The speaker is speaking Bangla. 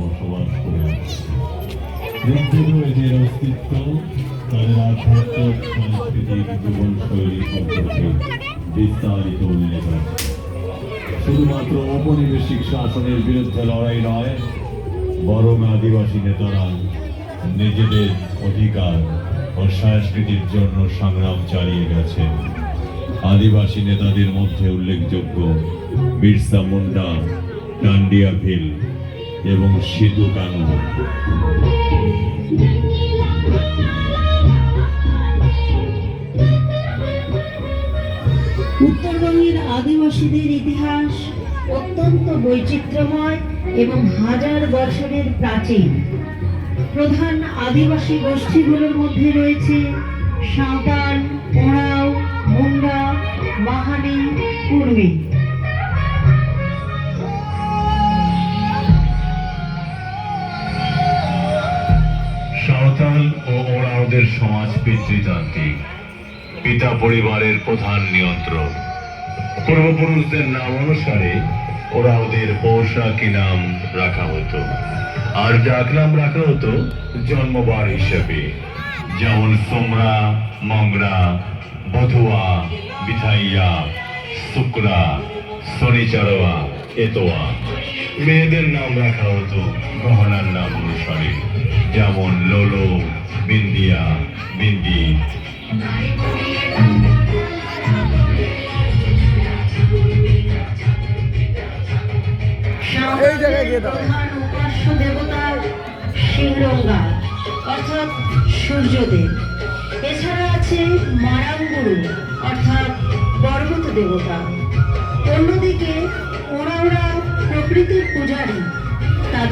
বসবাস করে আছে। এদের অস্তিত্ব তাদের আধ্যাত্মিক সাংস্কৃতিক জীবনশৈলী সম্পর্কে বিস্তারিত উল্লেখ আছে। শুধুমাত্র ঔপনিবেশিক শাসনের বিরুদ্ধে লড়াই নয়, বরং আদিবাসী নেতারা নিজেদের অধিকার ও সংস্কৃতির জন্য সংগ্রাম চালিয়ে গেছেন। আদিবাসী নেতাদের মধ্যে উল্লেখযোগ্য বিরসা মুন্ডা, টান্ডিয়া ভিল এবং সিধু কানু। উত্তরবঙ্গের আদিবাসীদের ইতিহাস অত্যন্ত বৈচিত্র্যময় এবং হাজার বছরের প্রাচীন। প্রধান আদিবাসী গোষ্ঠীগুলোর মধ্যে রয়েছে সাঁওতাল, ওঁরাও, মুন্ডা, মাহালি, কুর্মী। সাঁওতাল ও ওঁরাওদের সমাজ পিতৃতান্ত্রিক, পিতা পরিবারের প্রধান নিয়ন্ত্রক। পূর্বপুরুষদের নাম অনুসারে ওঁরাওদের পৌষাকি নাম রাখা হতো, আর ডাকনাম রাখা হতো জন্মবার হিসেবে, যেমন সোমরা, মংরা, বধুয়া, বিথাইয়া, শুক্রা, শনিচারোয়া, এতোয়া। মেয়েদের নাম রাখা হতো গহনার নাম অনুসারে, যেমন লোলো, বিন্দিয়া, বিন্দি। প্রধান উপাস্য দেবতা সিংরঙ্গা অর্থাৎ সূর্যদেব। এছাড়া আছে মারাঙ্গুরু অর্থাৎ পর্বত দেবতা। অন্যদিকে ওঁরাওরা প্রকৃতির পূজারী। তাদের